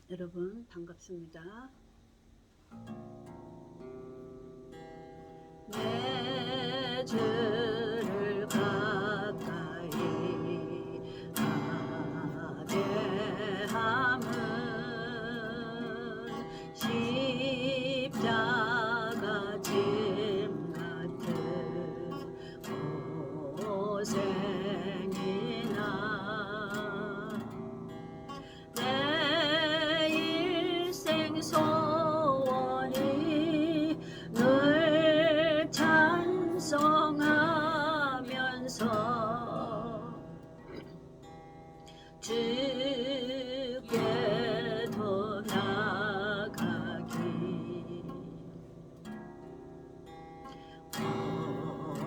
여러분 반갑습니다. 내 주를 가까이 하게 함은 십자가 짐 같은 고생이나 내 일생 소원이 늘 찬송하면서 주께 더 나아가기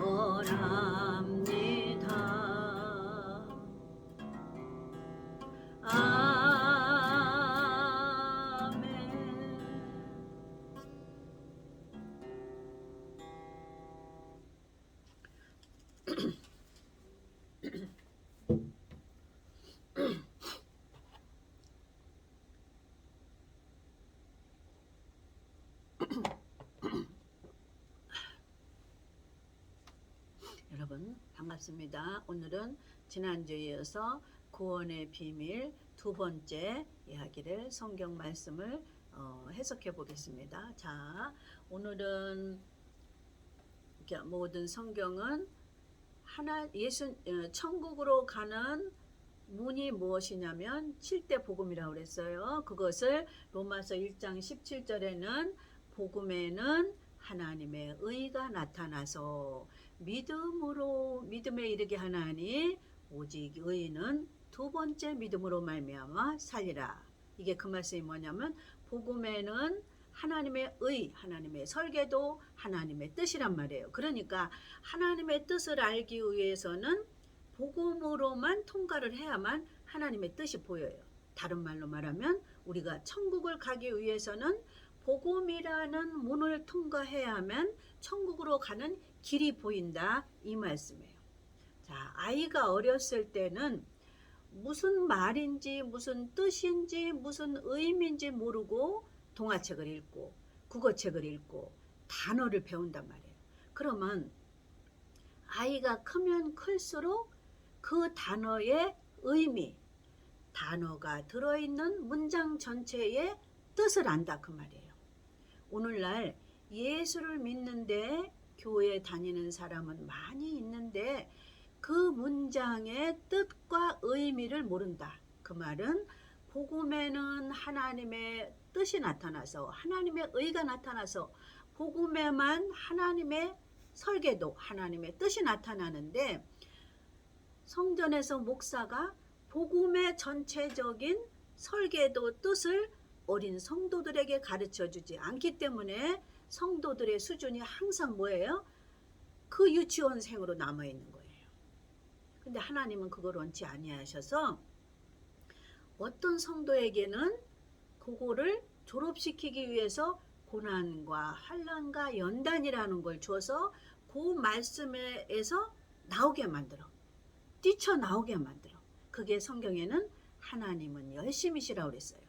원합니다. 여러분 반갑습니다. 오늘은 지난주에 이어서 구원의 비밀 두 번째 이야기를 성경 말씀을 해석해 보겠습니다. 자, 오늘은 모든 성경은 천국으로 가는 문이 무엇이냐면 7대 복음이라고 그랬어요. 그것을 로마서 1장 17절에는 복음에는 하나님의 의가 나타나서 믿음에 이르게 하나니 오직 의인은 두 번째 믿음으로 말미암아 살리라. 이게 그 말씀이 뭐냐면 복음에는 하나님의 의, 하나님의 설계도, 하나님의 뜻이란 말이에요. 그러니까 하나님의 뜻을 알기 위해서는 복음으로만 통과를 해야만 하나님의 뜻이 보여요. 다른 말로 말하면 우리가 천국을 가기 위해서는 복음이라는 문을 통과해야만 천국으로 가는 길이 보인다, 이 말씀이에요. 자, 아이가 어렸을 때는 무슨 말인지 무슨 뜻인지 무슨 의미인지 모르고 동화책을 읽고 국어책을 읽고 단어를 배운단 말이에요. 그러면 아이가 크면 클수록 그 단어의 의미, 단어가 들어있는 문장 전체의 뜻을 안다, 그 말이에요. 오늘날 예수를 믿는데 교회 다니는 사람은 많이 있는데 그 문장의 뜻과 의미를 모른다. 그 말은 복음에는 하나님의 뜻이 나타나서 하나님의 의가 나타나서 복음에만 하나님의 설계도, 하나님의 뜻이 나타나는데 성전에서 목사가 복음의 전체적인 설계도 뜻을 어린 성도들에게 가르쳐 주지 않기 때문에 성도들의 수준이 항상 뭐예요? 그 유치원생으로 남아 있는 거예요. 근데 하나님은 그걸 원치 아니하셔서 어떤 성도에게는 그거를 졸업시키기 위해서 고난과 환난과 연단이라는 걸 줘서 그 말씀에서 나오게 만들어, 뛰쳐나오게 만들어. 그게 성경에는 하나님은 열심히시라고 그랬어요.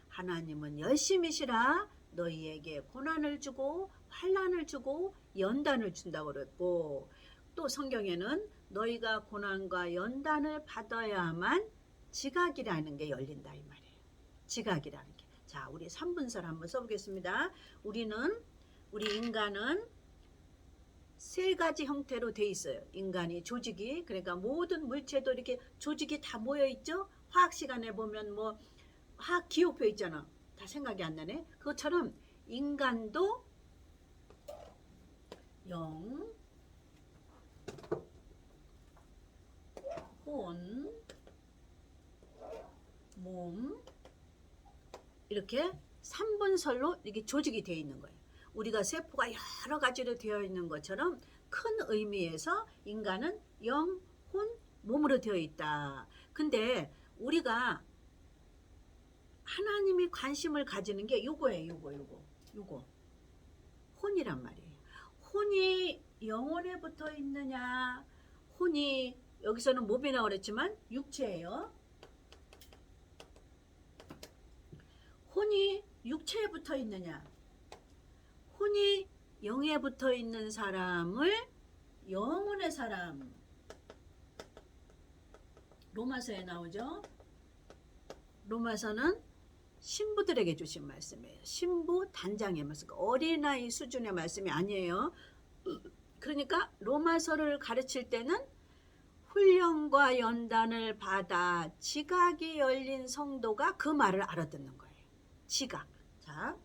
하나님은 열심히시라 너희에게 고난을 주고 환난을 주고 연단을 준다고 그랬고, 또 성경에는 너희가 고난과 연단을 받아야만 지각이라는 게 열린다, 이 말이에요. 지각이라는 게. 자, 우리 3분설 한번 써보겠습니다. 우리 인간은 세 가지 형태로 돼 있어요. 인간이 조직이, 그러니까 모든 물체도 이렇게 조직이 다 모여 있죠. 화학 시간에 보면 뭐 화학 기호표 있잖아. 다 생각이 안 나네. 그것처럼 인간도 영, 혼, 몸, 이렇게 3분설로 이렇게 조직이 되어 있는 거예요. 우리가 세포가 여러 가지로 되어 있는 것처럼 큰 의미에서 인간은 영, 혼, 몸으로 되어 있다. 근데 우리가 하나님이 관심을 가지는 게 요거예요. 요거. 혼이란 말이에요. 혼이 영혼에 붙어 있느냐, 혼이 여기서는 몸이라고 그랬지만 육체예요. 혼이 육체에 붙어 있느냐? 혼이 영에 붙어 있는 사람을 영혼의 사람, 로마서에 나오죠. 로마서는 신부들에게 주신 말씀이에요. 신부 단장의 말씀, 어린아이 수준의 말씀이 아니에요. 그러니까 로마서를 가르칠 때는 훈련과 연단을 받아 지각이 열린 성도가 그 말을 알아듣는 거예요. 지각. 자,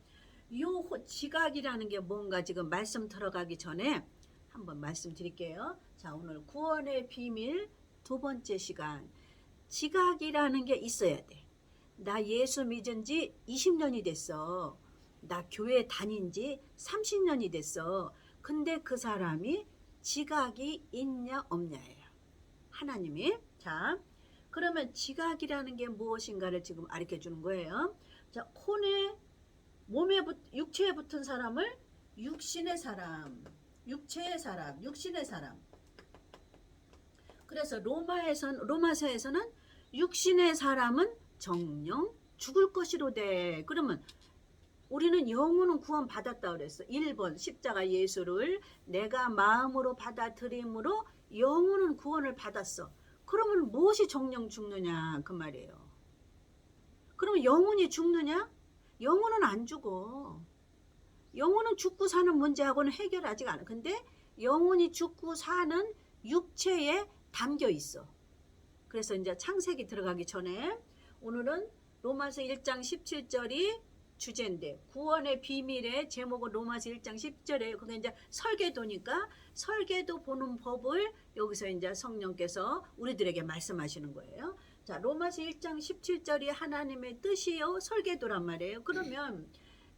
요 지각이라는 게 뭔가 지금 말씀 들어가기 전에 한번 말씀드릴게요. 자, 오늘 구원의 비밀 두 번째 시간. 지각이라는 게 있어야 돼. 나 예수 믿은 지 20년이 됐어. 나 교회 다닌 지 30년이 됐어. 근데 그 사람이 지각이 있냐 없냐예요. 하나님이. 자, 그러면 지각이라는 게 무엇인가를 지금 가르쳐 주는 거예요. 자, 혼에 몸에 육체에 붙은 사람을 육신의 사람, 육체의 사람, 육신의 사람. 그래서 로마서에서는 육신의 사람은 정령 죽을 것이로되. 그러면 우리는 영혼은 구원 받았다 그랬어. 1번 십자가 예수를 내가 마음으로 받아들임으로 영혼은 구원을 받았어. 그러면 무엇이 정령 죽느냐 그 말이에요. 그러면 영혼이 죽느냐? 영혼은 안 죽어. 영혼은 죽고 사는 문제하고는 해결하지가 않아. 근데 영혼이 죽고 사는 육체에 담겨 있어. 그래서 이제 창세기 들어가기 전에 오늘은 로마서 1장 17절이 주제인데, 구원의 비밀의 제목은 로마서 1장 10절이에요. 그게 이제 설계도니까 설계도 보는 법을 여기서 이제 성령께서 우리들에게 말씀하시는 거예요. 자, 로마서 1장 17절이 하나님의 뜻이요 설계도란 말이에요. 그러면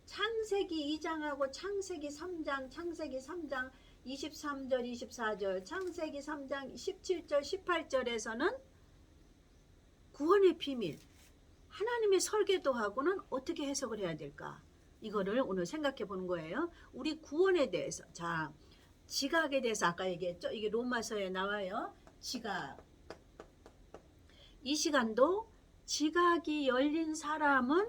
창세기 2장하고 창세기 3장, 창세기 3장 23절, 24절, 창세기 3장 17절, 18절에서는 구원의 비밀, 하나님의 설계도하고는 어떻게 해석을 해야 될까? 이거를 오늘 생각해 보는 거예요. 우리 구원에 대해서. 자, 지각에 대해서 아까 얘기했죠. 이게 로마서에 나와요. 지각. 이 시간도 지각이 열린 사람은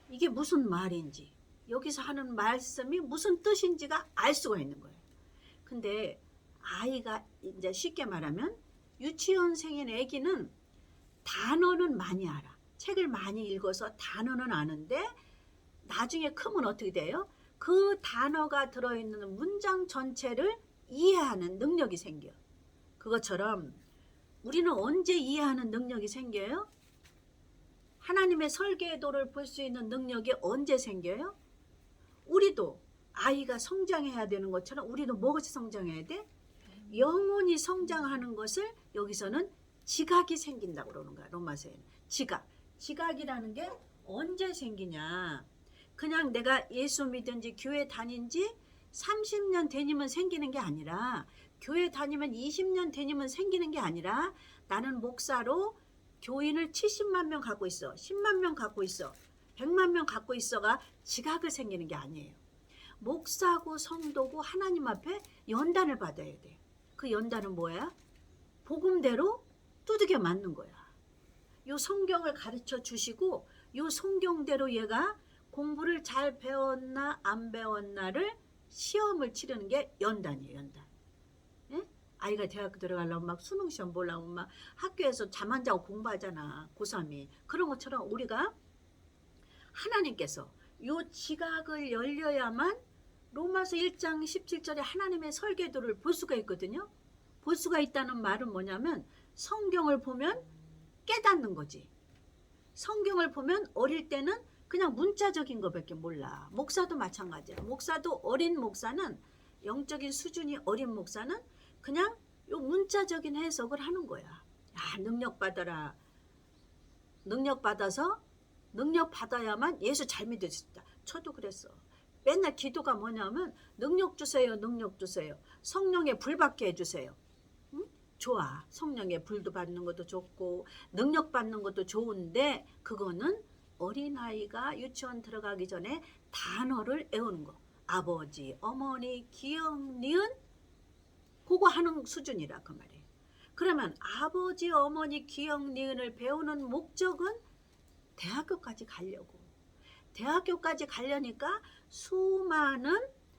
이게 무슨 말인지, 여기서 하는 말씀이 무슨 뜻인지가 알 수가 있는 거예요. 근데 아이가 이제 쉽게 말하면 유치원생인 애기는 단어는 많이 알아. 책을 많이 읽어서 단어는 아는데 나중에 크면 어떻게 돼요? 그 단어가 들어있는 문장 전체를 이해하는 능력이 생겨. 그것처럼 우리는 언제 이해하는 능력이 생겨요? 하나님의 설계도를 볼 수 있는 능력이 언제 생겨요? 우리도 아이가 성장해야 되는 것처럼 우리도 무엇이 성장해야 돼? 영혼이 성장하는 것을 여기서는 지각이 생긴다고 그러는 거야. 로마서에는 지각이라는 게 언제 생기냐? 그냥 내가 예수 믿은 지 교회 다닌 지 30년 되니면 생기는 게 아니라, 교회 다니면 20년 되니면 생기는 게 아니라, 나는 목사로 교인을 70만 명 갖고 있어, 10만 명 갖고 있어, 100만 명 갖고 있어가 지각을 생기는 게 아니에요. 목사고 성도고 하나님 앞에 연단을 받아야 돼. 그 연단은 뭐야? 복음대로 두들겨 맞는 거야. 요 성경을 가르쳐 주시고 요 성경대로 얘가 공부를 잘 배웠나 안 배웠나를 시험을 치르는 게 연단이에요. 연단. 예? 아이가 대학교 들어가려면 막 수능 시험 보려면 막 학교에서 잠 안 자고 공부하잖아. 고3이. 그런 것처럼 우리가 하나님께서 요 지각을 열려야만 로마서 1장 17절에 하나님의 설계도를 볼 수가 있거든요. 볼 수가 있다는 말은 뭐냐면 성경을 보면 깨닫는 거지. 성경을 보면 어릴 때는 그냥 문자적인 것밖에 몰라. 목사도 마찬가지야. 목사도 어린 목사는, 영적인 수준이 어린 목사는 그냥 요 문자적인 해석을 하는 거야. 야, 능력 받아라. 능력 받아서 능력 받아야만 예수 잘 믿을 수 있다. 저도 그랬어. 맨날 기도가 뭐냐면 능력 주세요, 능력 주세요. 성령의 불 받게 해주세요. 응? 좋아. 성령의 불도 받는 것도 좋고 능력 받는 것도 좋은데, 그거는 어린아이가 유치원 들어가기 전에 단어를 외우는 거. 아버지, 어머니, 기억, 니은 그거 하는 수준이라 그 말이에요. 그러면 아버지, 어머니, 기억, 니은을 배우는 목적은 대학교까지 가려고. 대학교까지 가려니까 수많은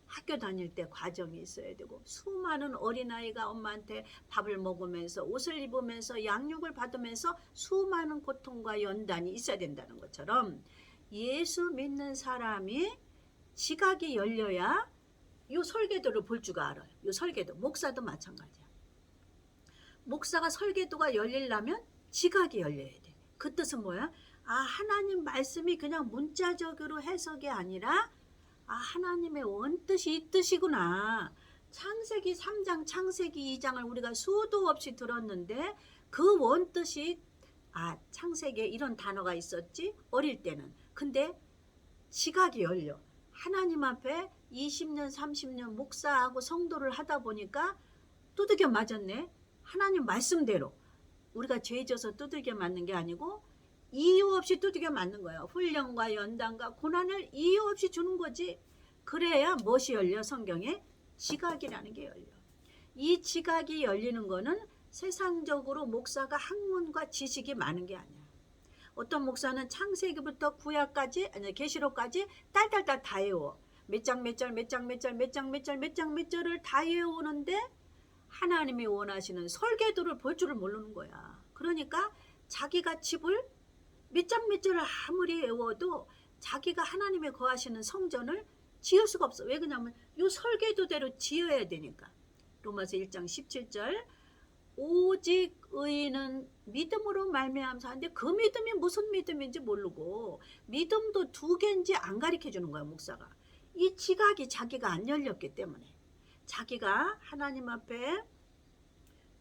학교 다닐 때 과정이 있어야 되고, 수많은 어린아이가 엄마한테 밥을 먹으면서 옷을 입으면서 양육을 받으면서 수많은 고통과 연단이 있어야 된다는 것처럼, 예수 믿는 사람이 지각이 열려야 요 설계도를 볼 줄 알아요. 요 설계도. 목사도 마찬가지야. 목사가 설계도가 열리려면 지각이 열려야 돼. 그 뜻은 뭐야? 아, 하나님 말씀이 그냥 문자적으로 해석이 아니라, 아, 하나님의 원뜻이 이 뜻이구나. 창세기 3장, 창세기 2장을 우리가 수도 없이 들었는데 그 원뜻이, 아, 창세기에 이런 단어가 있었지? 어릴 때는. 근데 지각이 열려. 하나님 앞에 20년, 30년 목사하고 성도를 하다 보니까 두들겨 맞았네. 하나님 말씀대로. 우리가 죄 져서 두들겨 맞는 게 아니고 이유 없이 두들겨 맞는 거야. 훈련과 연단과 고난을 이유 없이 주는 거지. 그래야 무엇이 열려? 성경에 지각이라는 게 열려. 이 지각이 열리는 거는 세상적으로 목사가 학문과 지식이 많은 게 아니야. 어떤 목사는 창세기부터 구약까지, 아니 계시록까지 딸딸딸 다 외워. 몇 장 몇 절 몇 장 몇 절 몇 장 몇 절 몇 장 몇 절을 다 외우는데 하나님이 원하시는 설계도를 볼 줄을 모르는 거야. 그러니까 자기가 집을 몇 장 몇 절을 아무리 외워도 자기가 하나님의 거하시는 성전을 지을 수가 없어. 왜 그러냐면 이 설계도대로 지어야 되니까. 로마서 1장 17절, 오직 의인은 믿음으로 말미암아서 하는데 그 믿음이 무슨 믿음인지 모르고 믿음도 두 개인지 안 가르쳐 주는 거야, 목사가. 이 지각이 자기가 안 열렸기 때문에. 자기가 하나님 앞에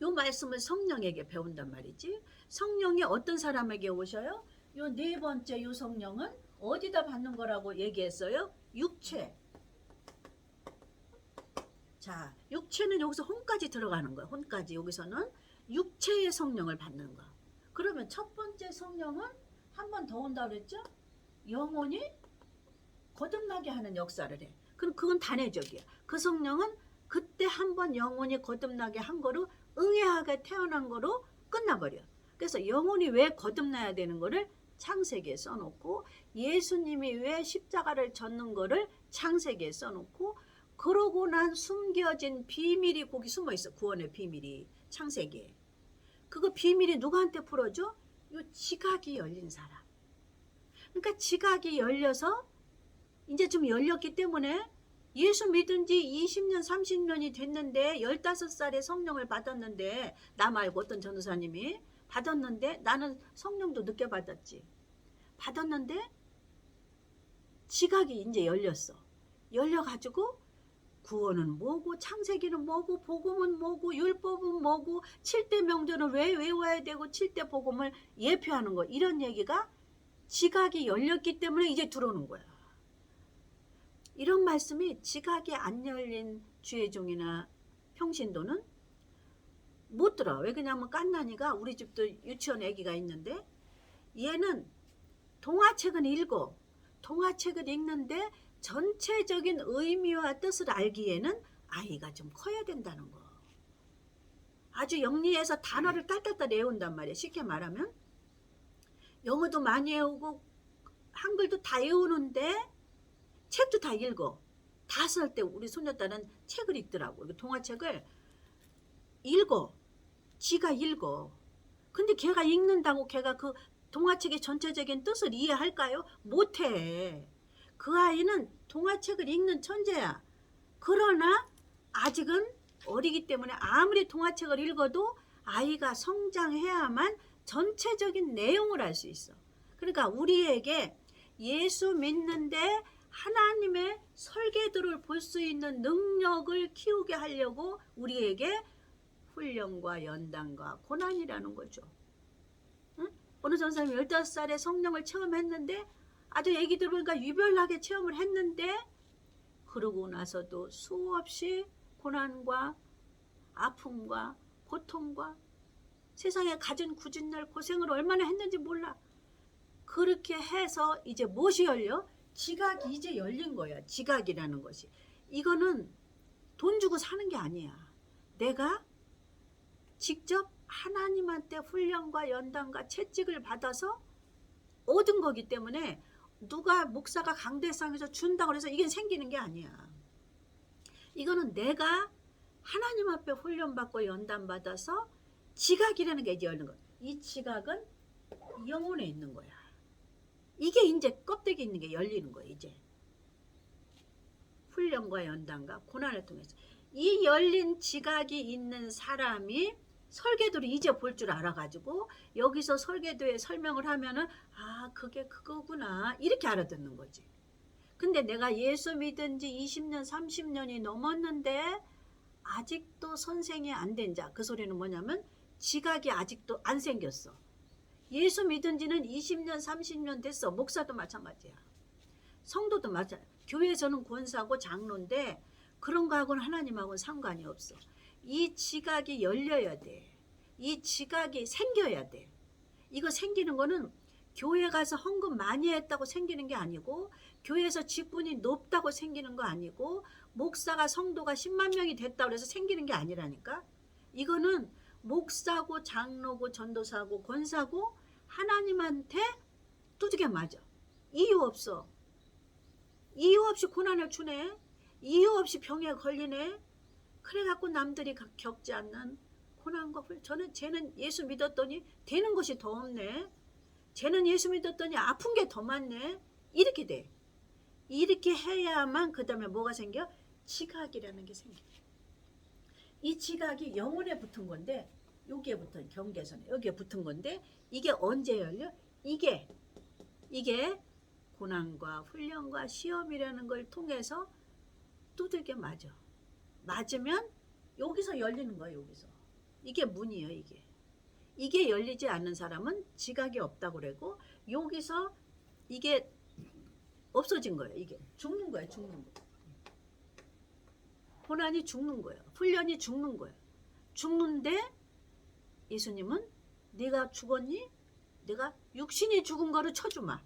요 말씀을 성령에게 배운단 말이지. 성령이 어떤 사람에게 오셔요? 요 네 번째 요 성령은 어디다 받는 거라고 얘기했어요? 육체. 자, 육체는 여기서 혼까지 들어가는 거야. 혼까지. 여기서는 육체의 성령을 받는 거야. 그러면 첫 번째 성령은 한 번 더 온다 그랬죠? 영혼이 거듭나게 하는 역사를 해. 그럼 그건 단회적이야. 그 성령은 그때 한 번 영혼이 거듭나게 한 거로, 의아하게 태어난 거로 끝나버려. 그래서 영혼이 왜 거듭나야 되는 거를 창세기에 써놓고, 예수님이 왜 십자가를 졌는 거를 창세기에 써놓고, 그러고 난 숨겨진 비밀이 거기 숨어있어. 구원의 비밀이 창세기에. 그거 비밀이 누구한테 풀어줘? 요 지각이 열린 사람. 그러니까 지각이 열려서 이제 좀 열렸기 때문에 예수 믿은 지 20년 30년이 됐는데 15살에 성령을 받았는데, 나 말고 어떤 전도사님이 받았는데, 나는 성령도 늦게 받았지. 받았는데 지각이 이제 열렸어. 열려가지고 구원은 뭐고, 창세기는 뭐고, 복음은 뭐고, 율법은 뭐고, 7대 명절은 왜 외워야 되고, 7대 복음을 예표하는 거, 이런 얘기가 지각이 열렸기 때문에 이제 들어오는 거야. 이런 말씀이 지각이 안 열린 주의종이나 평신도는 못 들어. 왜 그러냐면 깐난이가, 우리 집도 유치원 애기가 있는데, 얘는 동화책은 읽어. 동화책을 읽는데 전체적인 의미와 뜻을 알기에는 아이가 좀 커야 된다는 거. 아주 영리해서 단어를 딸딸딸 외운단 말이야. 쉽게 말하면 영어도 많이 외우고 한글도 다 외우는데 책도 다 읽어. 5살 때 우리 손녀딸은 책을 읽더라고. 동화책을 읽어. 지가 읽어. 근데 걔가 읽는다고 걔가 그 동화책의 전체적인 뜻을 이해할까요? 못해. 그 아이는 동화책을 읽는 천재야. 그러나 아직은 어리기 때문에 아무리 동화책을 읽어도 아이가 성장해야만 전체적인 내용을 알 수 있어. 그러니까 우리에게 예수 믿는데 하나님의 설계도를 볼 수 있는 능력을 키우게 하려고 우리에게 훈련과 연단과 고난이라는 거죠. 응? 어느 전사님이 15살에 성령을 체험했는데, 아주 애기들 보니까 유별나게 체험을 했는데, 그러고 나서도 수없이 고난과 아픔과 고통과 세상에 가진 굳은 날 고생을 얼마나 했는지 몰라. 그렇게 해서 이제 무엇이 열려? 지각이 이제 열린 거야. 지각이라는 것이. 이거는 돈 주고 사는 게 아니야. 내가 직접 하나님한테 훈련과 연단과 채찍을 받아서 얻은 거기 때문에 누가 목사가 강대상에서 준다고 해서 이게 생기는 게 아니야. 이거는 내가 하나님 앞에 훈련받고 연단받아서 지각이라는 게 이제 열는 거야. 이 지각은 영혼에 있는 거야. 이게 이제 껍데기 있는 게 열리는 거야. 이제 훈련과 연단과 고난을 통해서 이 열린 지각이 있는 사람이 설계도를 이제 볼 줄 알아가지고 여기서 설계도에 설명을 하면은 아 그게 그거구나 이렇게 알아듣는 거지. 근데 내가 예수 믿은 지 20년 30년이 넘었는데 아직도 선생이 안 된 자, 그 소리는 뭐냐면 지각이 아직도 안 생겼어. 예수 믿은 지는 20년 30년 됐어. 목사도 마찬가지야. 성도도 마찬가지야. 교회에서는 권사고 장로인데 그런 거하고는 하나님하고는 상관이 없어. 이 지각이 열려야 돼. 이 지각이 생겨야 돼. 이거 생기는 거는 교회 가서 헌금 많이 했다고 생기는 게 아니고 교회에서 직분이 높다고 생기는 거 아니고 목사가 성도가 10만 명이 됐다고 해서 생기는 게 아니라니까. 이거는 목사고 장로고 전도사고 권사고 하나님한테 두들겨 맞아. 이유 없어. 이유 없이 고난을 주네. 이유 없이 병에 걸리네. 그래갖고 남들이 겪지 않는 고난과 쟤는 예수 믿었더니 되는 것이 더 없네. 쟤는 예수 믿었더니 아픈 게 더 많네. 이렇게 돼. 이렇게 해야만 그 다음에 뭐가 생겨? 지각이라는 게 생겨. 이 지각이 영혼에 붙은 건데 여기에 붙은 경계선에 여기에 붙은 건데 이게 언제 열려? 이게 고난과 훈련과 시험이라는 걸 통해서 두들겨 맞아. 맞으면 여기서 열리는 거야. 여기서. 이게 문이에요. 이게 열리지 않는 사람은 지각이 없다고 그러고 여기서 이게 없어진 거예요. 이게 죽는 거예요. 죽는 거. 고난이 죽는 거예요. 훈련이 죽는 거예요. 죽는데 예수님은 네가 죽었니? 내가 육신이 죽은 거를 쳐주마.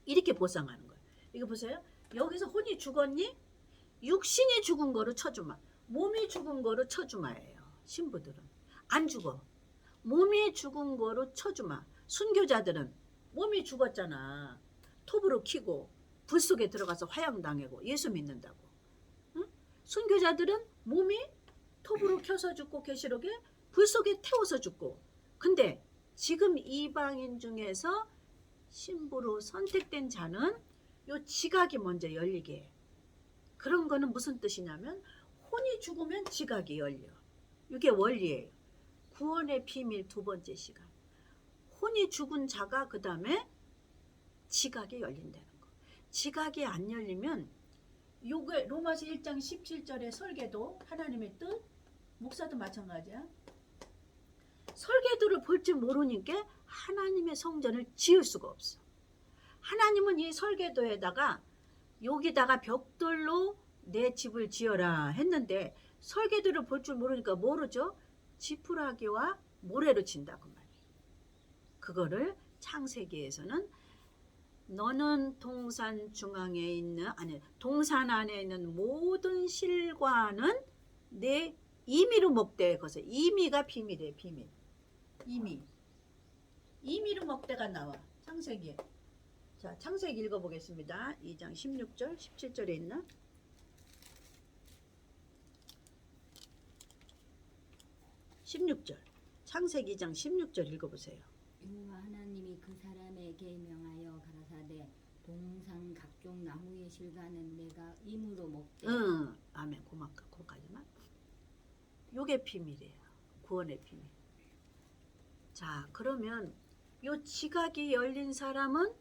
이렇게 보상하는 거예요. 이거 보세요. 여기서 혼이 죽었니? 육신이 죽은 거를 쳐주마. 몸이 죽은 거를 쳐주마예요. 신부들은. 안 죽어. 몸이 죽은 거로 쳐주마. 순교자들은 몸이 죽었잖아. 톱으로 키고 불 속에 들어가서 화양당하고 예수 믿는다고. 응? 순교자들은 몸이 톱으로 켜서 죽고 계시록에 불 속에 태워서 죽고. 근데 지금 이방인 중에서 신부로 선택된 자는 요 지각이 먼저 열리게 해. 그런 거는 무슨 뜻이냐면 혼이 죽으면 지각이 열려. 이게 원리예요. 구원의 비밀 두 번째 시간. 혼이 죽은 자가 그 다음에 지각이 열린다는 거. 지각이 안 열리면 요게 로마서 1장 17절의 설계도 하나님의 뜻 목사도 마찬가지야. 설계도를 볼 줄 모르니까 하나님의 성전을 지을 수가 없어. 하나님은 이 설계도에다가 여기다가 벽돌로 내 집을 지어라 했는데 설계도를 볼 줄 모르니까 모르죠. 지푸라기와 모래로 친다 그 말이에요. 그거를 창세기에서는 너는 동산 중앙에 있는 동산 안에 있는 모든 실과는 내 임의로 먹되 것을 임의가 비밀이에요. 비밀. 임의로 먹되가 나와 창세기에. 자, 창세기 읽어보겠습니다. 2장 16절 17절에 있나? 16절 창세기 2장 16절 읽어보세요. 여호와 하나님이 그 사람에게 명하여 가라사대 동산 각종 나무의 실과는 내가 임으로 먹되. 아멘. 고맙다. 거기까지만. 요게 비밀이에요. 구원의 비밀. 자, 그러면 요 지각이 열린 사람은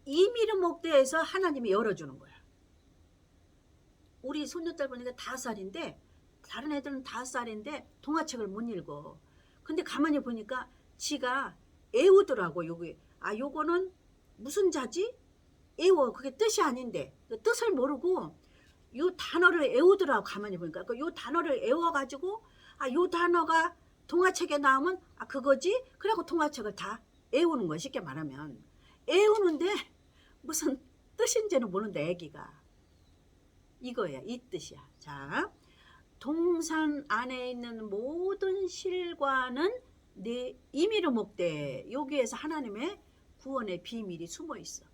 임의로 먹되에서 하나님이 열어주는 거야. 우리 손녀딸 보니까 5살인데 다른 애들은 5살인데 동화책을 못 읽어. 근데 가만히 보니까 지가 애우더라고. 요거는 무슨 자지? 애워. 그게 뜻이 아닌데 그 뜻을 모르고 요 단어를 애우더라고. 가만히 보니까 요 단어를 애워가지고 요 단어가 동화책에 나오면 그거지? 그래갖고 동화책을 다 애우는 거야. 쉽게 말하면 애우는데 무슨 뜻인지는 모르는데 애기가 이거야. 이 뜻이야. 자, 동산 안에 있는 모든 실과는 내 임의로 먹되 여기에서 하나님의 구원의 비밀이 숨어 있어.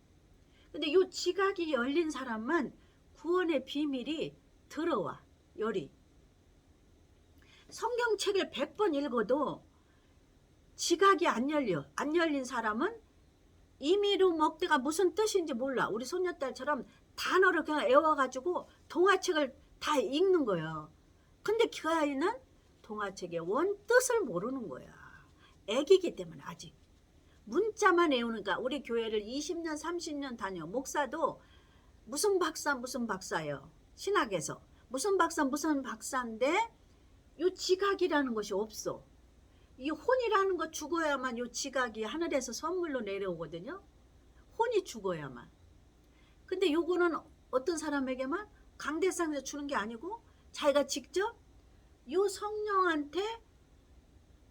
근데 요 지각이 열린 사람만 구원의 비밀이 들어와. 열이. 성경책을 100번 읽어도 지각이 안 열려. 안 열린 사람은 임의로 먹대가 무슨 뜻인지 몰라. 우리 손녀딸처럼 단어를 그냥 외워가지고 동화책을 다 읽는 거예요. 근데 그 아이는 동화책의 원뜻을 모르는 거야. 애기기 때문에 아직. 문자만 외우니까 우리 교회를 20년 30년 다녀. 목사도 무슨 박사 무슨 박사예요. 신학에서. 무슨 박사 무슨 박사인데 요 지각이라는 것이 없어. 이 혼이라는 거 죽어야만 요 지각이 하늘에서 선물로 내려오거든요. 혼이 죽어야만. 근데 요거는 어떤 사람에게만 강대상에서 주는 게 아니고 자기가 직접 요 성령한테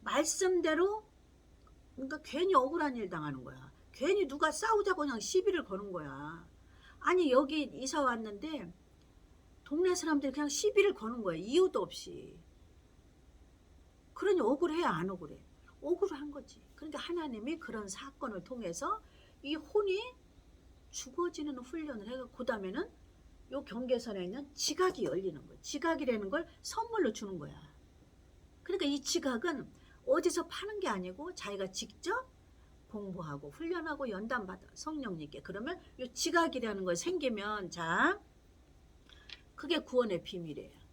말씀대로, 그러니까 괜히 억울한 일 당하는 거야. 괜히 누가 싸우자고 그냥 시비를 거는 거야. 아니 여기 이사 왔는데 동네 사람들이 그냥 시비를 거는 거야. 이유도 없이. 그러니 억울해 안 억울해? 억울한 거지. 그러니까 하나님이 그런 사건을 통해서 이 혼이 죽어지는 훈련을 해서 그 다음에는 요 경계선에 있는 지각이 열리는 거야. 지각이라는 걸 선물로 주는 거야. 그러니까 이 지각은 어디서 파는 게 아니고 자기가 직접 공부하고 훈련하고 연단받아 성령님께. 그러면 요 지각이라는 거 생기면 자 그게 구원의 비밀이에요.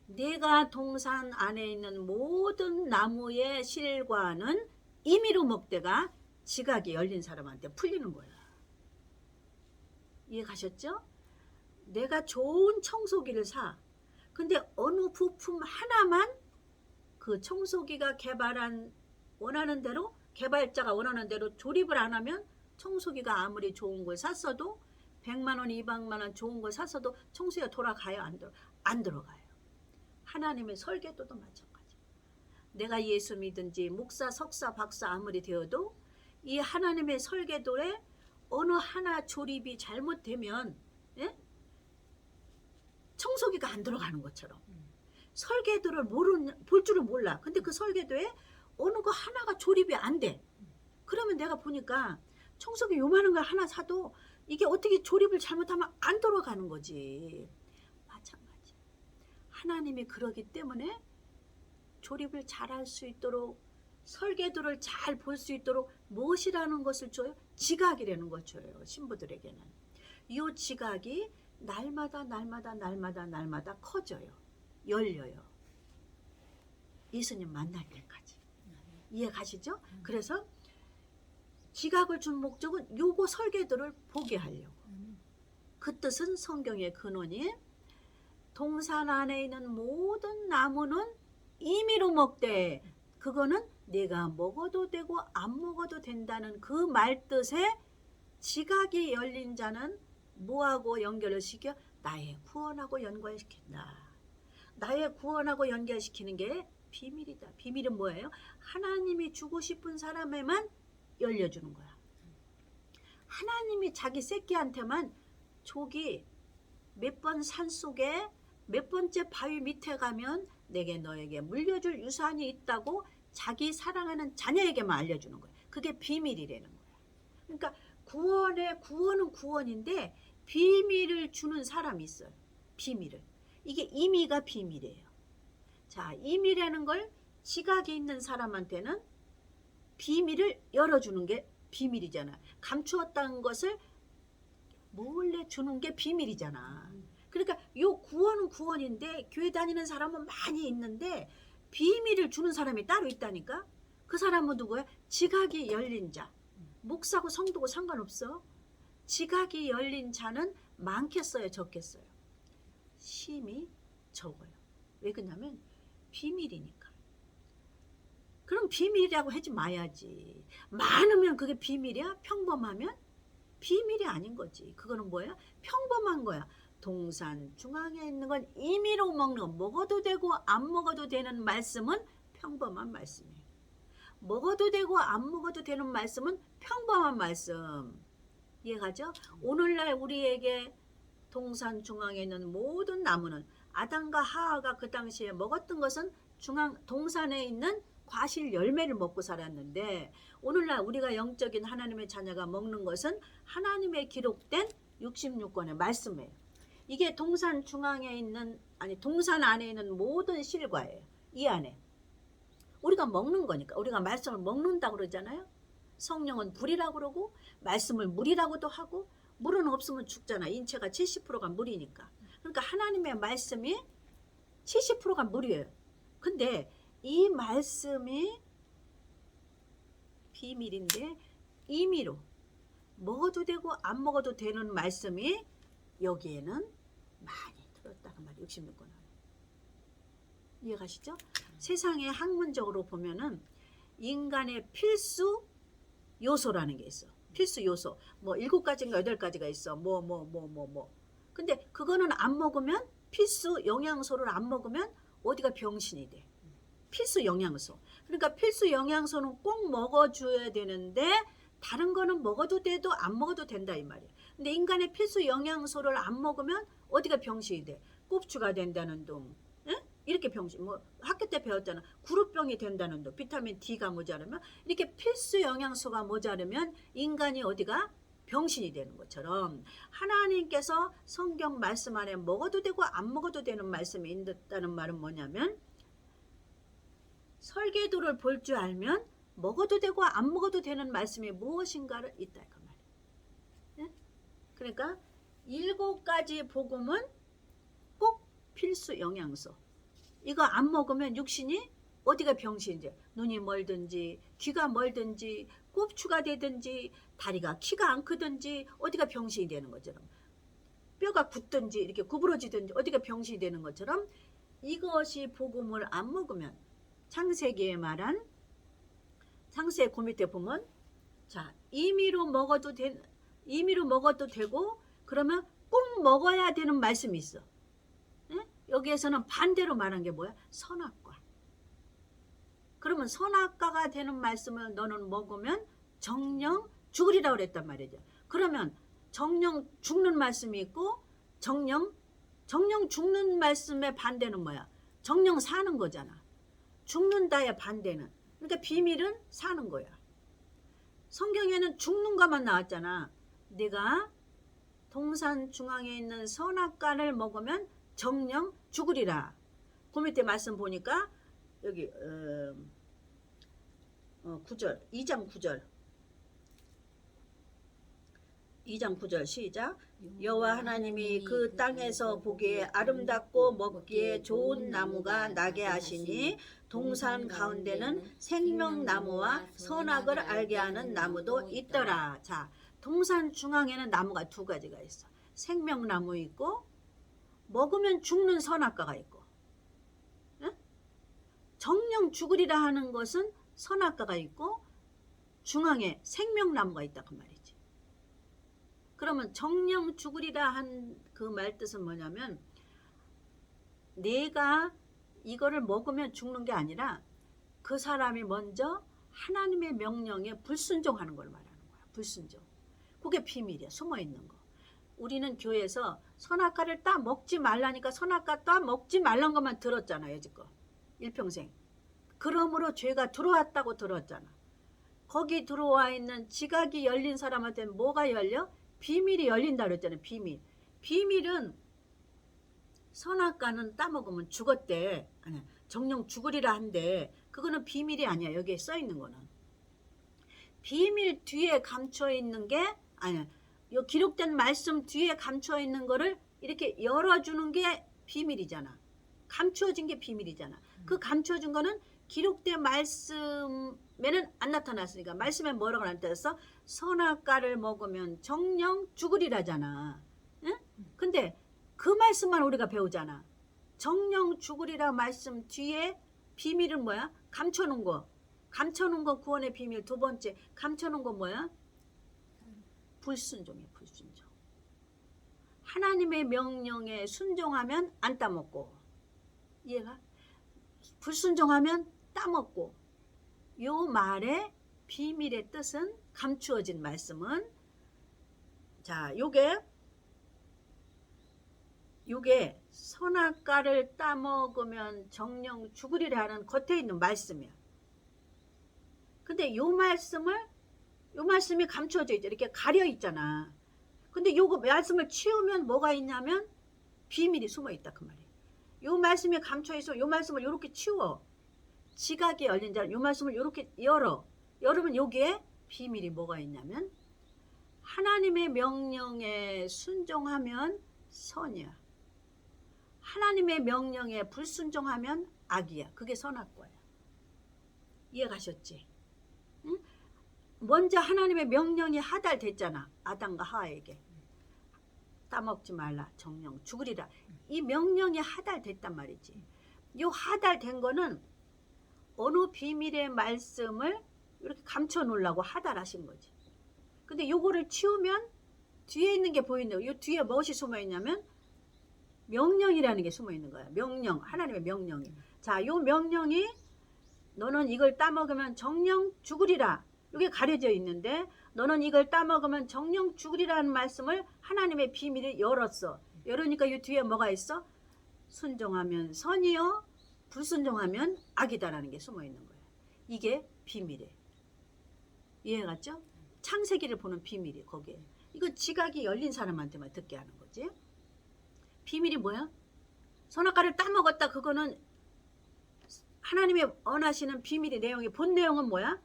내가 동산 안에 있는 모든 나무의 실과는 임의로 먹다가 지각이 열린 사람한테 풀리는 거야. 이해 가셨죠? 내가 좋은 청소기를 사. 근데 어느 부품 하나만 그 청소기가 개발한 원하는 대로 개발자가 원하는 대로 조립을 안 하면 청소기가 아무리 좋은 걸 샀어도 100만 원, 200만 원 좋은 걸 샀어도 청소기가 돌아가요? 안 들어가요. 하나님의 설계도도 마찬가지. 내가 예수 믿든지 목사, 석사, 박사 아무리 되어도 이 하나님의 설계도에 어느 하나 조립이 잘못되면 예? 청소기가 안 들어가는 것처럼 설계도를 볼 줄을 몰라. 근데 그 설계도에 어느 거 하나가 조립이 안 돼. 그러면 내가 보니까 청소기 요만한 걸 하나 사도 이게 어떻게 조립을 잘못하면 안 돌아가는 거지. 마찬가지. 하나님이 그러기 때문에 조립을 잘할 수 있도록 설계도를 잘 볼 수 있도록 무엇이라는 것을 줘요? 지각이라는 걸 줘요. 신부들에게는. 이 지각이 날마다 커져요. 열려요. 예수님 만날 때까지. 이해 가시죠? 그래서 지각을 준 목적은 요거 설계도를 보게 하려고. 그 뜻은 성경의 근원이 동산 안에 있는 모든 나무는 임의로 먹되 그거는 내가 먹어도 되고 안 먹어도 된다는 그 말뜻에 지각이 열린 자는 뭐하고 연결을 시켜? 나의 구원하고 연결시킨다. 나의 구원하고 연결시키는 게 비밀이다. 비밀은 뭐예요? 하나님이 주고 싶은 사람에만 열려주는 거야. 하나님이 자기 새끼한테만 저기 몇 번 산속에 몇 번째 바위 밑에 가면 내게 너에게 물려줄 유산이 있다고 자기 사랑하는 자녀에게만 알려주는 거야. 그게 비밀이라는 거야. 그러니까 구원은 구원인데 비밀을 주는 사람이 있어요. 비밀을. 이게 임의가 비밀이에요. 자, 임의라는 걸 지각이 있는 사람한테는 비밀을 열어주는 게 비밀이잖아. 감추었다는 것을 몰래 주는 게 비밀이잖아. 그러니까 요 구원은 구원인데 교회 다니는 사람은 많이 있는데 비밀을 주는 사람이 따로 있다니까. 그 사람은 누구야? 지각이 열린 자. 목사고 성도고 상관없어. 지각이 열린 자는 많겠어요, 적겠어요? 심히 적어요. 왜 그러냐면 비밀이니까. 그럼 비밀이라고 하지 마야지. 많으면 그게 비밀이야? 평범하면? 비밀이 아닌 거지. 그거는 뭐야? 평범한 거야. 동산 중앙에 있는 건 임의로 먹는 거. 먹어도 되고 안 먹어도 되는 말씀은 평범한 말씀이에요. 먹어도 되고 안 먹어도 되는 말씀은 평범한 말씀. 이해가죠? 오늘날 우리에게 동산 중앙에 있는 모든 나무는 아담과 하와가 그 당시에 먹었던 것은 동산에 있는 과실 열매를 먹고 살았는데 오늘날 우리가 영적인 하나님의 자녀가 먹는 것은 하나님의 기록된 66권의 말씀이에요. 이게 동산 중앙에 있는 동산 안에 있는 모든 실과예요. 이 안에 우리가 먹는 거니까 우리가 말씀을 먹는다고 그러잖아요. 성령은 불이라고 그러고 말씀을 물이라고도 하고 물은 없으면 죽잖아. 인체가 70%가 물이니까. 그러니까 하나님의 말씀이 70%가 물이에요. 근데 이 말씀이 비밀인데 임의로 먹어도 되고 안 먹어도 되는 말씀이 여기에는 많이 들었다는 말이에요. 66권 안에. 이해가시죠? 세상에 학문적으로 보면은 인간의 필수 요소라는 게 있어. 필수 요소. 뭐 7가지인가 8가지가 있어. 근데 그거는 안 먹으면 필수 영양소를 안 먹으면 어디가 병신이 돼. 필수 영양소. 그러니까 필수 영양소는 꼭 먹어줘야 되는데 다른 거는 먹어도 돼도 안 먹어도 된다 이 말이에요. 근데 인간의 필수 영양소를 안 먹으면 어디가 병신이 돼. 꼽추가 된다는 둥. 이렇게 병신, 뭐 학교 때 배웠잖아. 구루병이 된다는 둥. 비타민 D가 모자르면 이렇게 필수 영양소가 모자르면 인간이 어디가 병신이 되는 것처럼 하나님께서 성경 말씀 안에 먹어도 되고 안 먹어도 되는 말씀이 있다는 말은 뭐냐면 설계도를 볼 줄 알면 먹어도 되고 안 먹어도 되는 말씀이 무엇인가를 있다 그 말이에요. 그러니까 7가지 복음은 꼭 필수 영양소. 이거 안 먹으면 육신이 어디가 병신인지 눈이 멀든지 귀가 멀든지 꼽추가 되든지 다리가 키가 안 크든지 어디가 병신이 되는 것처럼 뼈가 굳든지 이렇게 구부러지든지 어디가 병신이 되는 것처럼 이것이 복음을 안 먹으면 창세기에 말한 창세기 그 밑에 보면 자 임의로 먹어도 되고 그러면 꼭 먹어야 되는 말씀이 있어. 여기에서는 반대로 말한 게 뭐야? 선악과. 그러면 선악과가 되는 말씀을 너는 먹으면 정령 죽으리라고 그랬단 말이죠. 그러면 정령 죽는 말씀이 있고 정령 죽는 말씀의 반대는 뭐야? 정령 사는 거잖아. 죽는다의 반대는. 그러니까 비밀은 사는 거야. 성경에는 죽는 것만 나왔잖아. 내가 동산 중앙에 있는 선악과를 먹으면 정령 죽으리라. 그 밑에 말씀 보니까 여기 9절 2장 9절 2장 9절 시작. 여호와 하나님이 그 땅에서 보기에 아름답고 먹기에 좋은 나무가 나게 하시니 동산 가운데는 생명나무와 선악을 알게 하는 나무도 있더라. 자, 동산 중앙에는 나무가 2가지가 있어. 생명나무 있고 먹으면 죽는 선악과가 있고. 정령 죽으리라 하는 것은 선악과가 있고 중앙에 생명나무가 있다 그 말이지. 그러면 정령 죽으리라 한 그 말 뜻은 뭐냐면 내가 이거를 먹으면 죽는 게 아니라 그 사람이 먼저 하나님의 명령에 불순종하는 걸 말하는 거야. 불순종. 그게 비밀이야. 숨어있는 거. 우리는 교회에서 선악과를 따 먹지 말라니까 선악과 따 먹지 말란 것만 들었잖아. 여지껏. 일평생. 그러므로 죄가 들어왔다고 들었잖아. 거기 들어와 있는 지각이 열린 사람한테는 뭐가 열려? 비밀이 열린다 그랬잖아. 비밀. 비밀은 선악과는 따먹으면 죽었대. 아니, 정령 죽으리라 한데 그거는 비밀이 아니야. 여기에 써있는 거는. 비밀 뒤에 감춰있는 게 아니야. 요 기록된 말씀 뒤에 감춰있는 거를 이렇게 열어주는 게 비밀이잖아. 감추어진 게 비밀이잖아. 그 감춰준 거는 기록된 말씀에는 안 나타났으니까 말씀에 뭐라고 나타났어? 선악과를 먹으면 정령 죽으리라잖아. 응? 근데 그 말씀만 우리가 배우잖아. 정령 죽으리라 말씀 뒤에 비밀은 뭐야? 감춰놓은 거. 감춰놓은 거 구원의 비밀. 2번째 감춰놓은 거 뭐야? 불순종이야. 불순종. 하나님의 명령에 순종하면 안 따먹고 이해가? 불순종하면 따먹고. 요 말의 비밀의 뜻은 감추어진 말씀은 자 요게 선악과를 따먹으면 정령 죽으리라는 겉에 있는 말씀이야. 근데 요 말씀이 감춰져 있죠. 이렇게 가려 있잖아. 근데 요거 말씀을 치우면 뭐가 있냐면 비밀이 숨어 있다 그 말이에요. 요 말씀이 감춰 있어. 요 말씀을 요렇게 치워. 지각이 열린 자, 요 말씀을 요렇게 열어. 열으면 여기에 비밀이 뭐가 있냐면 하나님의 명령에 순종하면 선이야. 하나님의 명령에 불순종하면 악이야. 그게 선악과야. 이해 가셨지? 응? 먼저 하나님의 명령이 하달됐잖아. 아담과 하와에게. 따먹지 말라. 정령 죽으리라. 이 명령이 하달됐단 말이지. 이 하달된 거는 어느 비밀의 말씀을 이렇게 감춰 놓으려고 하달하신 거지. 근데 요거를 치우면 뒤에 있는 게 보이는데 요 뒤에 무엇이 숨어 있냐면 명령이라는 게 숨어 있는 거야. 명령. 하나님의 명령이. 자, 요 명령이 너는 이걸 따먹으면 정령 죽으리라. 이게 가려져 있는데 너는 이걸 따먹으면 정령 죽으리라는 말씀을 하나님의 비밀을 열었어. 열으니까 이 뒤에 뭐가 있어? 순종하면 선이요 불순종하면 악이다라는 게 숨어 있는 거예요. 이게 비밀이에요. 이해갔죠? 창세기를 보는 비밀이 거기에. 이거 지각이 열린 사람한테만 듣게 하는 거지. 비밀이 뭐야? 선악과를 따먹었다. 그거는 하나님의 원하시는 비밀의 내용이 본 내용은 뭐야?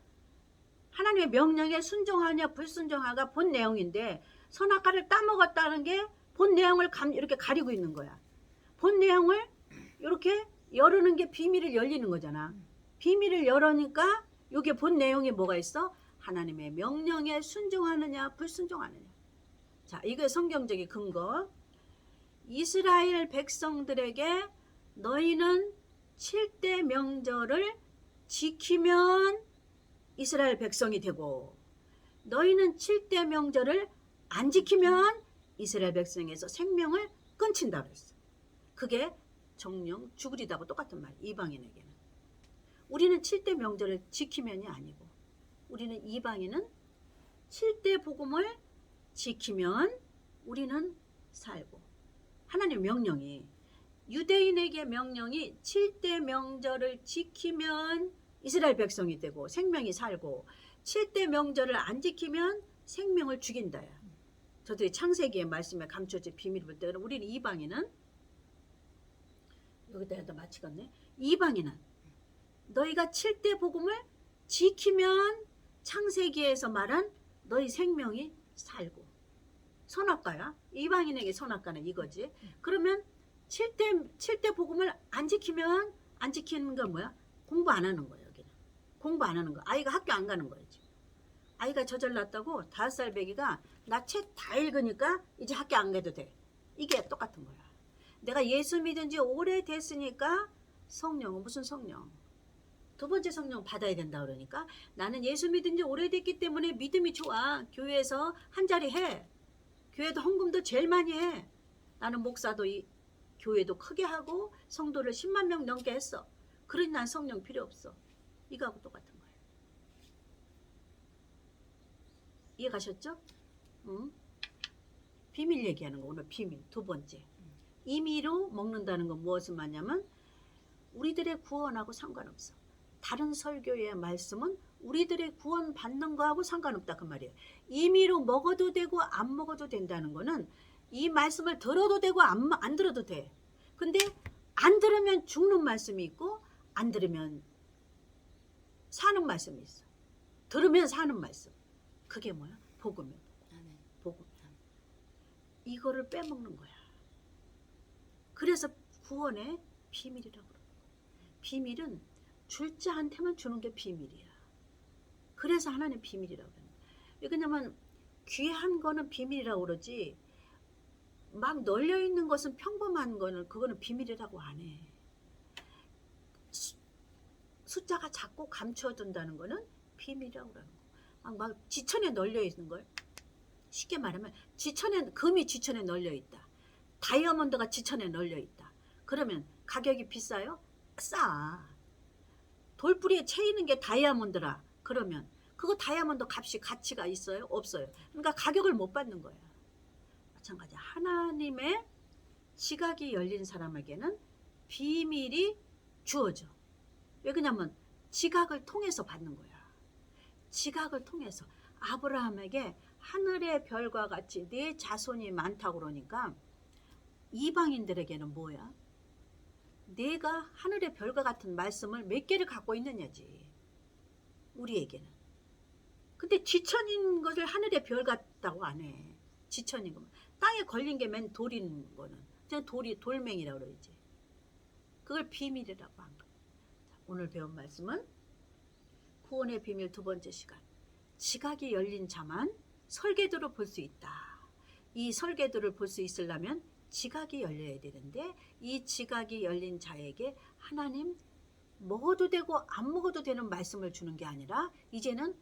하나님의 명령에 순종하냐 불순종하가 본 내용인데 선악과를 따먹었다는 게 본 내용을 이렇게 가리고 있는 거야. 본 내용을 이렇게 열는 게 비밀을 열리는 거잖아. 비밀을 열으니까 이게 본 내용이 뭐가 있어? 하나님의 명령에 순종하느냐 불순종하느냐. 자, 이게 성경적인 근거. 이스라엘 백성들에게 너희는 7대 명절을 지키면 이스라엘 백성이 되고 너희는 7대 명절을 안 지키면 이스라엘 백성에서 생명을 끊친다 그랬어. 그게 정령 죽으리다고 똑같은 말. 이방인에게는. 우리는 7대 명절을 지키면이 아니고 우리는 이방인은 7대 복음을 지키면 우리는 살고 하나님의 명령이 유대인에게 명령이 7대 명절을 지키면 이스라엘 백성이 되고 생명이 살고 7대 명절을 안 지키면 생명을 죽인다야. 저들이 창세기의 말씀에 감춰진 비밀을 볼 때는 우리는 이방인은 여기다 해도 마치겠네. 이방인은 너희가 7대 복음을 지키면 창세기에서 말한 너희 생명이 살고 선악과야. 이방인에게 선악과는 이거지. 그러면 7대 복음을 안 지키면 안 지키는 건 뭐야? 공부 안 하는 거야. 여기는. 공부 안 하는 거. 아이가 학교 안 가는 거지. 아이가 저절났다고 5살 배기가 나 책 다 읽으니까 이제 학교 안 가도 돼. 이게 똑같은 거야. 내가 예수 믿은 지 오래됐으니까 성령은 무슨 성령? 두 번째 성령 받아야 된다 그러니까 나는 예수 믿은 지 오래됐기 때문에 믿음이 좋아. 교회에서 한 자리 해. 교회도 헌금도 제일 많이 해. 나는 목사도 교회도 크게 하고 성도를 10만 명 넘게 했어. 그러니 난 성령 필요 없어. 이거하고 똑같은 거예요. 이해 가셨죠? 응? 비밀 얘기하는 거 오늘 비밀. 두 번째. 임의로 먹는다는 건 무엇을 말냐면 우리들의 구원하고 상관없어. 다른 설교의 말씀은 우리들의 구원 받는 거하고 상관없다 그 말이에요. 임의로 먹어도 되고 안 먹어도 된다는 거는 이 말씀을 들어도 되고 안 들어도 돼. 근데 안 들으면 죽는 말씀이 있고 안 들으면 사는 말씀이 있어. 들으면 사는 말씀. 그게 뭐야? 복음이야. 복음. 이거를 빼먹는 거야. 그래서 구원의 비밀이라고 그러는 거야. 비밀은 줄 자한테만 주는 게 비밀이야. 그래서 하나님 비밀이라고 그러는 거야. 왜냐면 귀한 거는 비밀이라고 그러지 막 널려있는 것은 평범한 거는 그거는 비밀이라고 안 해. 숫자가 작고 감춰둔다는 거는 비밀이라고 그러는 거야. 막 지천에 널려있는 걸 쉽게 말하면 금이 지천에 널려있다. 다이아몬드가 지천에 널려있다. 그러면 가격이 비싸요? 싸. 돌뿌리에 채이는 게 다이아몬드라. 그러면 그거 다이아몬드 값이 가치가 있어요? 없어요. 그러니까 가격을 못 받는 거야. 마찬가지 하나님의 지각이 열린 사람에게는 비밀이 주어져. 왜 그러냐면 지각을 통해서 받는 거야. 지각을 통해서 아브라함에게 하늘의 별과 같이 네 자손이 많다고 그러니까 이방인들에게는 뭐야? 내가 하늘의 별과 같은 말씀을 몇 개를 갖고 있느냐지. 우리에게는. 근데 지천인 것을 하늘의 별 같다고 안 해. 지천인 거면. 땅에 걸린 게 맨 돌인 거는. 그냥 돌멩이라고 그러지. 그걸 비밀이라고 한 거야. 오늘 배운 말씀은 구원의 비밀 2번째 시간. 지각이 열린 자만 설계도를 볼 수 있다. 이 설계도를 볼 수 있으려면 지각이 열려야 되는데 이 지각이 열린 자에게 하나님 먹어도 되고 안 먹어도 되는 말씀을 주는 게 아니라 이제는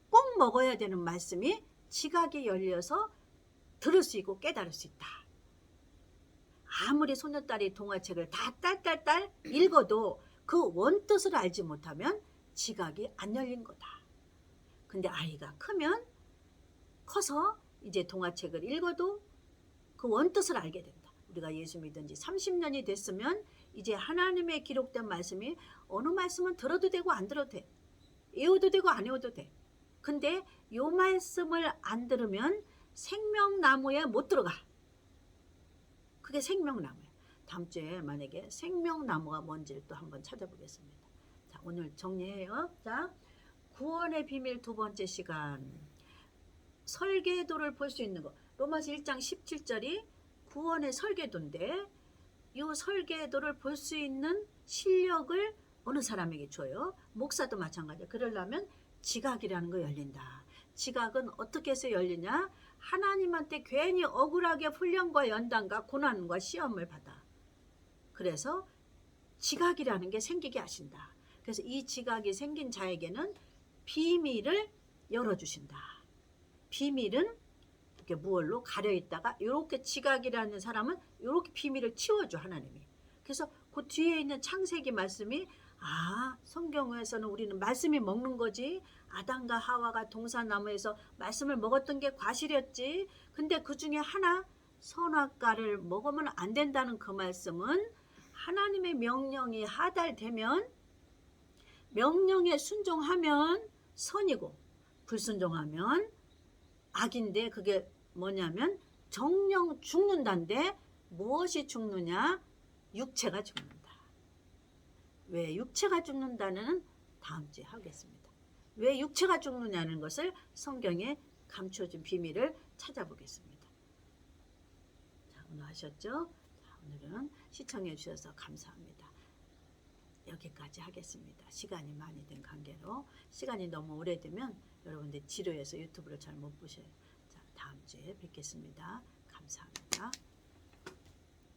꼭 먹어야 되는 말씀이 지각이 열려서 들을 수 있고 깨달을 수 있다. 아무리 소녀딸이 동화책을 다 딸딸딸 읽어도 그 원뜻을 알지 못하면 지각이 안 열린 거다. 근데 아이가 크면 커서 이제 동화책을 읽어도 그 원뜻을 알게 된다. 우리가 예수 믿은 지 30년이 됐으면 이제 하나님의 기록된 말씀이 어느 말씀은 들어도 되고 안 들어도 돼. 외워도 되고 안 외워도 돼. 근데 요 말씀을 안 들으면 생명나무에 못 들어가. 그게 생명나무야. 다음 주에 만약에 생명나무가 뭔지를 또 한번 찾아보겠습니다. 자, 오늘 정리해요. 자, 구원의 비밀 2번째 시간. 설계도를 볼 수 있는 거. 로마서 1장 17절이 구원의 설계도인데 이 설계도를 볼 수 있는 실력을 어느 사람에게 줘요. 목사도 마찬가지야. 그러려면 지각이라는 거 열린다. 지각은 어떻게 해서 열리냐? 하나님한테 괜히 억울하게 훈련과 연단과 고난과 시험을 받아. 그래서 지각이라는 게 생기게 하신다. 그래서 이 지각이 생긴 자에게는 비밀을 열어주신다. 비밀은 이렇게 무얼로 가려있다가 이렇게 지각이라는 사람은 이렇게 비밀을 치워줘 하나님이. 그래서 그 뒤에 있는 창세기 말씀이 성경에서는 우리는 말씀이 먹는 거지. 아담과 하와가 동산나무에서 말씀을 먹었던 게 과실이었지. 근데 그 중에 하나 선악과를 먹으면 안 된다는 그 말씀은 하나님의 명령이 하달되면 명령에 순종하면 선이고 불순종하면 악인데 그게 뭐냐면 정령 죽는다인데 무엇이 죽느냐? 육체가 죽는다. 왜 육체가 죽는다는 다음 주에 하겠습니다. 왜 육체가 죽느냐는 것을 성경에 감춰진 비밀을 찾아보겠습니다. 자, 오늘 하셨죠? 자, 오늘은 시청해 주셔서 감사합니다. 여기까지 하겠습니다. 시간이 많이 된 관계로 시간이 너무 오래되면 여러분들 지루해서 유튜브를 잘 못 보셔요. 자, 다음 주에 뵙겠습니다. 감사합니다.